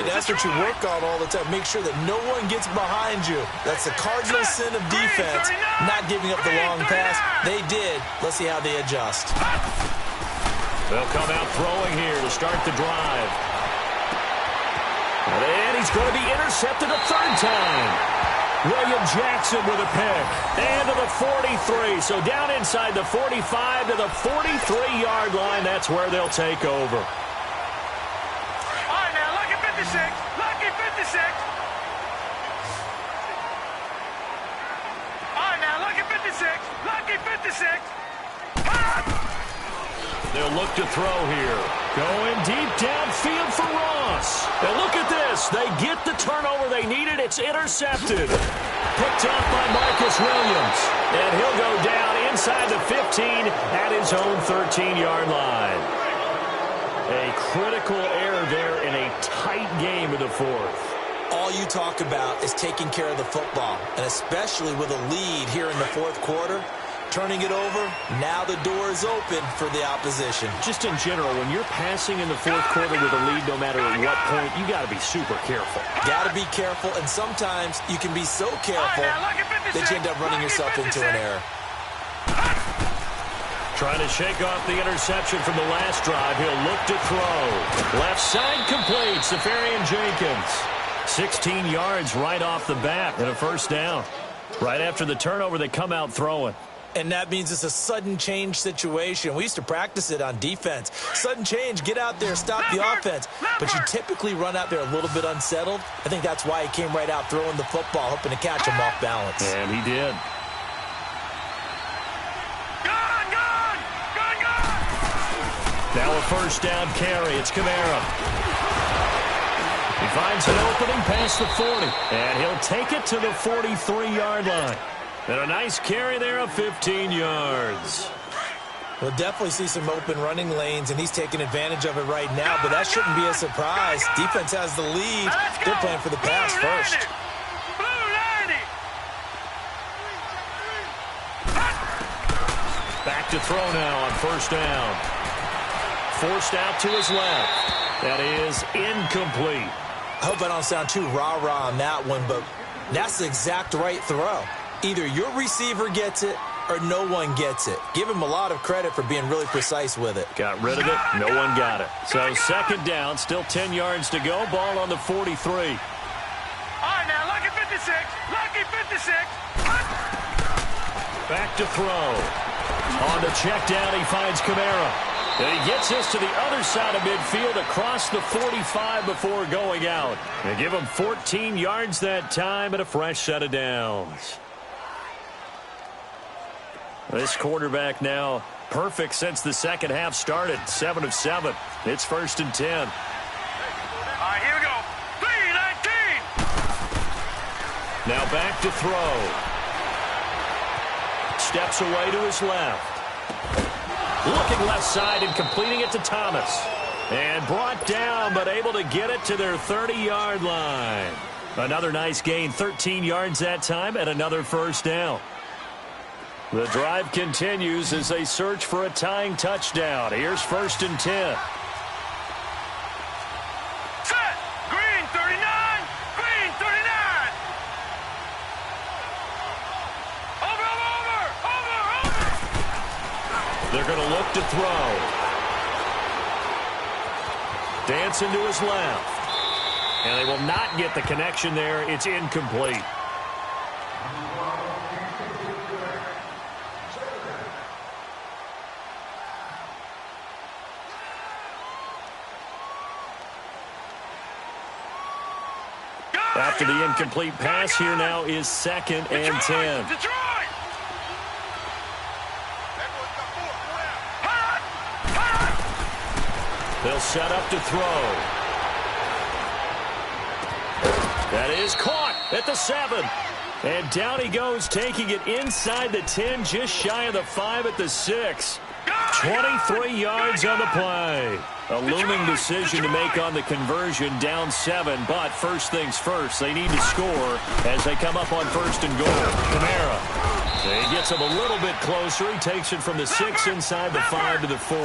Speaker 4: That's what you work on all the time. Make sure that no one gets behind you. That's the cardinal sin of defense, not giving up the long pass. They did. Let's see how they adjust.
Speaker 2: They'll come out throwing here to start the drive. And he's going to be intercepted a third time. William Jackson with a pick. And to the 43. So down inside the 45 to the 43-yard line. That's where they'll take over.
Speaker 3: All right, now, lucky 56. Lucky 56. All right, now, lucky 56. Lucky 56.
Speaker 2: They'll look to throw here. Going deep downfield for Ross. And look at this. They get the turnover they needed. It's intercepted. Picked off by Marcus Williams. And he'll go down inside the 15 at his own 13-yard line. A critical error there in a tight game in the fourth.
Speaker 4: All you talk about is taking care of the football, and especially with a lead here in the fourth quarter. Turning it over, now the door is open for the opposition.
Speaker 2: Just in general, when you're passing in the fourth quarter with a lead, no matter at what point, you got to be super careful.
Speaker 4: Got to be careful, and sometimes you can be so careful that you end up running yourself into an error.
Speaker 2: Trying to shake off the interception from the last drive. He'll look to throw. Left side complete. Safarian Jenkins. 16 yards right off the bat and a first down. Right after the turnover, they come out throwing.
Speaker 4: And that means it's a sudden change situation. We used to practice it on defense. Sudden change, get out there, stop the offense. But you typically run out there a little bit unsettled. I think that's why he came right out throwing the football, hoping to catch him off balance.
Speaker 2: And he did. Now a first down carry. It's Kamara. He finds an opening past the 40. And he'll take it to the 43-yard line. And a nice carry there of 15 yards.
Speaker 4: We'll definitely see some open running lanes, and he's taking advantage of it right now, but that shouldn't be a surprise. Defense has the lead. They're playing for the pass first.
Speaker 2: Back to throw now on first down. Forced out to his left. That is incomplete.
Speaker 4: I hope I don't sound too rah-rah on that one, but that's the exact right throw. Either your receiver gets it or no one gets it. Give him a lot of credit for being really precise with it.
Speaker 2: Got rid of it. No one got it. So second down, still 10 yards to go. Ball on the 43.
Speaker 3: All right, now, lucky 56. Lucky 56.
Speaker 2: Back to throw. On the check down, he finds Kamara. And he gets this to the other side of midfield across the 45 before going out. They give him 14 yards that time and a fresh set of downs. This quarterback now perfect since the second half started. 7 of 7. It's 1st and 10.
Speaker 3: All right, here we go. 3-19.
Speaker 2: Now back to throw. Steps away to his left. Looking left side and completing it to Thomas. And brought down, but able to get it to their 30-yard line. Another nice gain, 13 yards that time, and another first down. The drive continues as they search for a tying touchdown. Here's 1st and 10.
Speaker 3: Set. Green 39. Green 39. Over.
Speaker 2: They're going to look to throw. Dancing to his left. And they will not get the connection there. It's incomplete. After the incomplete pass, here now is 2nd and 10. They'll set up to throw. That is caught at the 7. And down he goes, taking it inside the 10, just shy of the 5 at the 6. 23 yards on the play. A looming decision to make on the conversion, down 7, but first things first, they need to score as they come up on 1st and goal. Kamara. He gets him a little bit closer. He takes it from the 6 inside the 5 to the 4.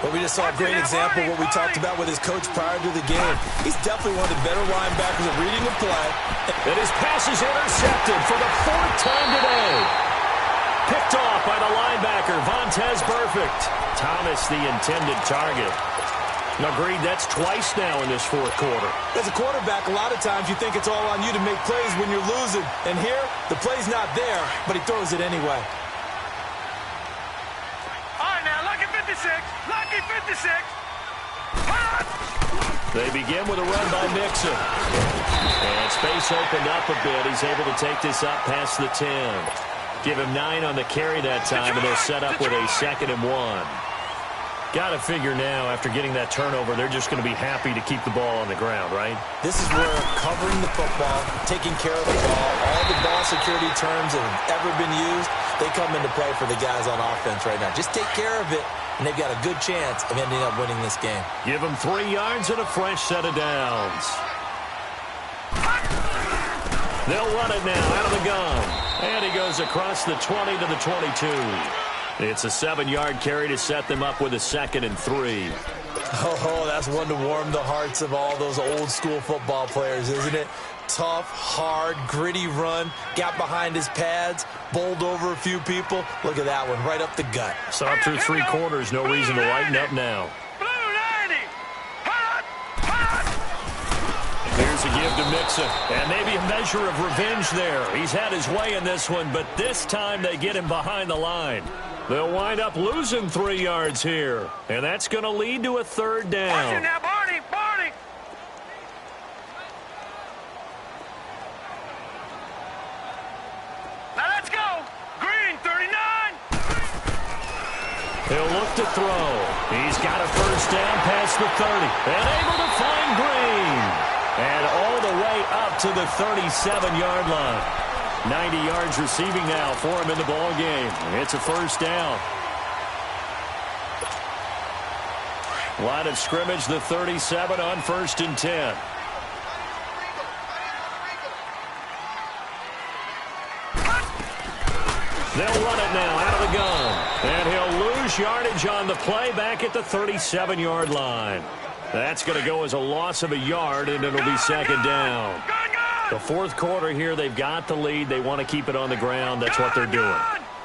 Speaker 4: But we just saw a great example of what we talked about with his coach prior to the game. He's definitely one of the better linebackers at reading the play.
Speaker 2: And his pass is intercepted for the 4th time today. Picked off by the linebacker, Vontez Burfict. Thomas the intended target. Agreed, that's twice now in this fourth quarter.
Speaker 4: As a quarterback, a lot of times you think it's all on you to make plays when you're losing. And here, the play's not there, but he throws it anyway.
Speaker 3: All right, now, lucky 56. Lucky 56.
Speaker 2: They begin with a run by Mixon. And space opened up a bit. He's able to take this up past the 10. Give him 9 on the carry that time, and they'll set up with a 2nd and 1. Got to figure now, after getting that turnover, they're just going to be happy to keep the ball on the ground, right?
Speaker 4: This is where covering the football, taking care of the ball, all the ball security terms that have ever been used, they come into play for the guys on offense right now. Just take care of it, and they've got a good chance of ending up winning this game.
Speaker 2: Give them 3 yards and a fresh set of downs. They'll run it now out of the gun. And he goes across the 20 to the 22. It's a 7-yard carry to set them up with a 2nd and 3.
Speaker 4: Oh, that's one to warm the hearts of all those old-school football players, isn't it? Tough, hard, gritty run. Got behind his pads, bowled over a few people. Look at that one, right up the gut.
Speaker 2: So up through 3 quarters, no reason to lighten up now. Here's a give to Mixon, and maybe a measure of revenge there. He's had his way in this one, but this time they get him behind the line. They'll wind up losing 3 yards here, and that's going to lead to a 3rd down.
Speaker 3: Now, Barney, Barney. Now let's go. Green, 39.
Speaker 2: He'll look to throw. He's got a 1st down past the 30, and able to find Green. And all the way up to the 37-yard line. 90 yards receiving now for him in the ball game. It's a 1st down. Line of scrimmage, the 37 on 1st and 10. They'll run it now out of the gun. And he'll lose yardage on the play back at the 37-yard line. That's going to go as a loss of a yard, and it'll be 2nd down. The fourth quarter here, they've got the lead. They want to keep it on the ground. That's what they're doing.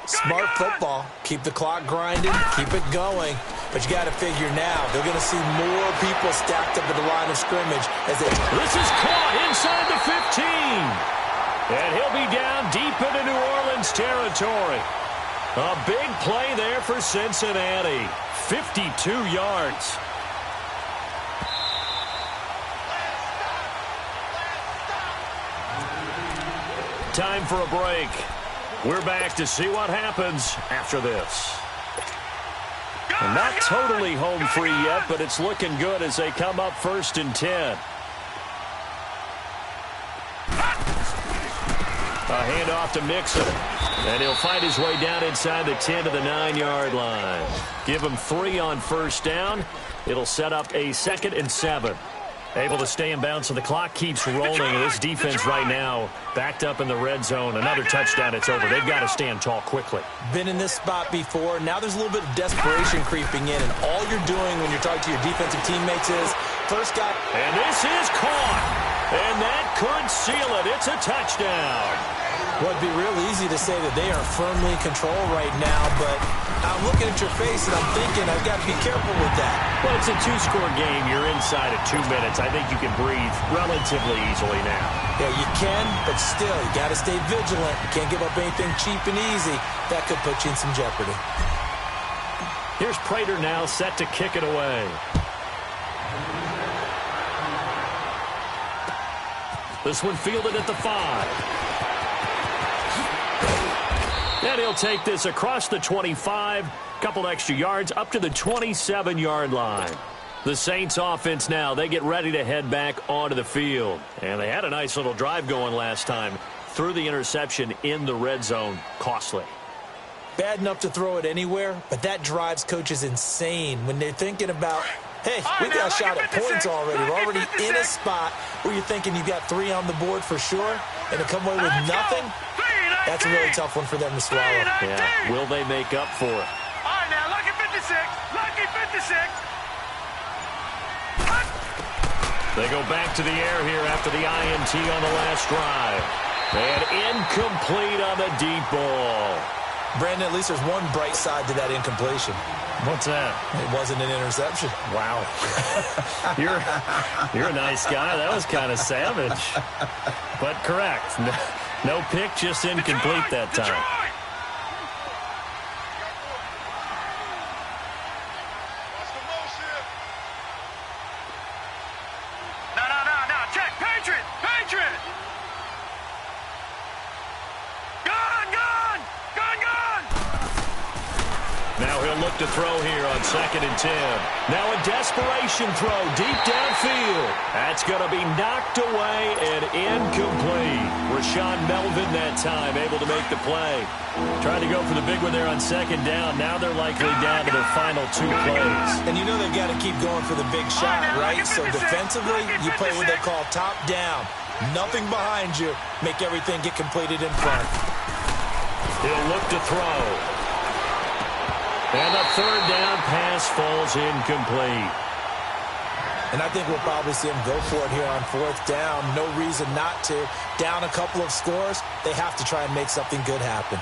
Speaker 4: Smart football. Keep the clock grinding. Keep it going. But you got to figure now, they're going to see more people stacked up at the line of scrimmage as they...
Speaker 2: This is caught inside the 15. And he'll be down deep into New Orleans territory. A big play there for Cincinnati. 52 yards. Time for a break. We're back to see what happens after this. Not totally home free yet, but it's looking good as they come up 1st and 10. A handoff to Mixon. And he'll fight his way down inside the 10 to the 9-yard line. Give him 3 on 1st down. It'll set up a 2nd and 7. Able to stay in bounds, so the clock keeps rolling. This defense right now backed up in the red zone. Another touchdown, it's over. They've got to stand tall quickly.
Speaker 4: Been in this spot before. Now there's a little bit of desperation creeping in, and all you're doing when you're talking to your defensive teammates is first guy.
Speaker 2: And this is caught. And that could seal it. It's a touchdown.
Speaker 4: Well, it'd be real easy to say that they are firmly in control right now, but I'm looking at your face and I'm thinking I've got to be careful with that.
Speaker 2: Well, it's a 2-score game. You're inside of 2 minutes. I think you can breathe relatively easily now.
Speaker 4: Yeah, you can, but still, you got to stay vigilant. You can't give up anything cheap and easy. That could put you in some jeopardy.
Speaker 2: Here's Prater now set to kick it away. This one fielded at the 5. And he'll take this across the 25, couple extra yards, up to the 27-yard line. The Saints offense now, they get ready to head back onto the field. And they had a nice little drive going last time. Threw the interception in the red zone. Costly.
Speaker 4: Bad enough to throw it anywhere, but that drives coaches insane when they're thinking about, hey, we got a shot at points already. We're already in a spot where you're thinking you've got 3 on the board for sure, and to come away with nothing, that's a really tough one for them to swallow.
Speaker 2: Yeah, will they make up for it?
Speaker 3: All right, now, lucky 56. Lucky 56.
Speaker 2: They go back to the air here after the INT on the last drive. And incomplete on the deep ball.
Speaker 4: Brandon, at least there's one bright side to that incompletion.
Speaker 2: What's that?
Speaker 4: It wasn't an interception.
Speaker 2: Wow. You're a nice guy. That was kind of savage. But correct. No pick, just incomplete that time.
Speaker 3: No. Check. Patriot.
Speaker 2: Now he'll look to throw here on 2nd and 10. Now a desperation throw deep downfield. That's going to be knocked away and incomplete. Rashawn Melvin that time able to make the play. Tried to go for the big one there on 2nd down. Now they're likely down to their final 2 plays.
Speaker 4: And you know they've got to keep going for the big shot, right? So defensively, you play what they call top down. Nothing behind you. Make everything get completed in front.
Speaker 2: He'll look to throw. And the 3rd down pass falls incomplete.
Speaker 4: And I think we'll probably see him go for it here on 4th down. No reason not to. Down a couple of scores, they have to try and make something good happen.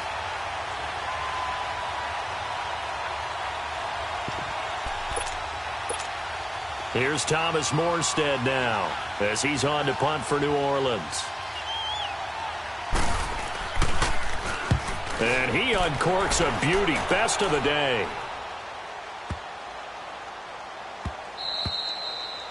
Speaker 2: Here's Thomas Morstead now as he's on to punt for New Orleans. And he uncorks a beauty. Best of the day.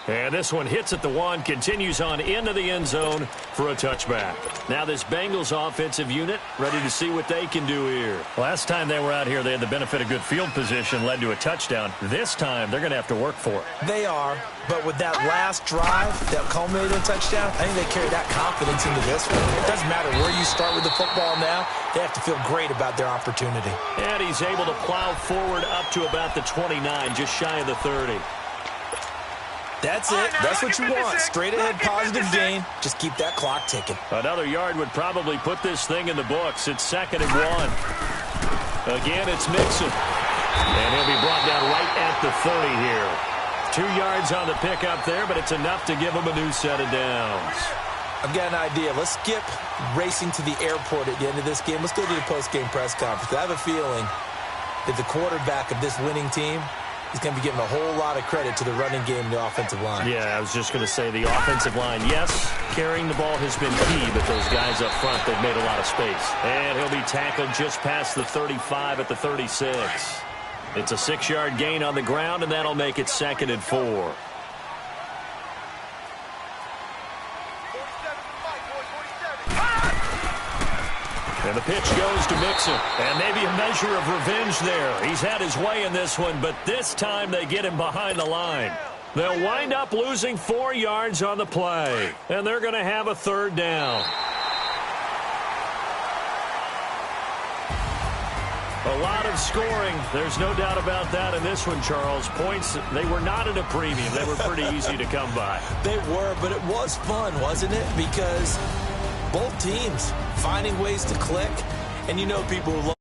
Speaker 2: And this one hits at the 1, continues on into the end zone for a touchback. Now this Bengals offensive unit ready to see what they can do here. Last time they were out here, they had the benefit of good field position, led to a touchdown. This time, they're going to have to work for it.
Speaker 4: They are, but with that last drive that culminated in a touchdown, I think they carry that confidence into this one. It doesn't matter where you start with the football now. They have to feel great about their opportunity.
Speaker 2: And he's able to plow forward up to about the 29, just shy of the 30.
Speaker 4: That's it. That's what you want. Straight ahead positive gain. Just keep that clock ticking.
Speaker 2: Another yard would probably put this thing in the books. It's 2nd and 1. Again, it's Mixon. And he'll be brought down right at the 30 here. 2 yards on the pickup there, but it's enough to give him a new set of downs.
Speaker 4: I've got an idea. Let's skip racing to the airport at the end of this game. Let's go to the post-game press conference. I have a feeling that the quarterback of this winning team is going to be given a whole lot of credit to the running game and the offensive line.
Speaker 2: Yeah, I was just going to say the offensive line, yes, carrying the ball has been key, but those guys up front, they've made a lot of space. And he'll be tackled just past the 35 at the 36. It's a 6-yard gain on the ground, and that'll make it 2nd and 4. And the pitch goes to Mixon. And maybe a measure of revenge there. He's had his way in this one, but this time they get him behind the line. They'll wind up losing 4 yards on the play. And they're going to have a 3rd down. A lot of scoring. There's no doubt about that in this one, Charles. Points, they were not at a premium. They were pretty easy to come by.
Speaker 4: They were, but it was fun, wasn't it? Because both teams finding ways to click. And you know people love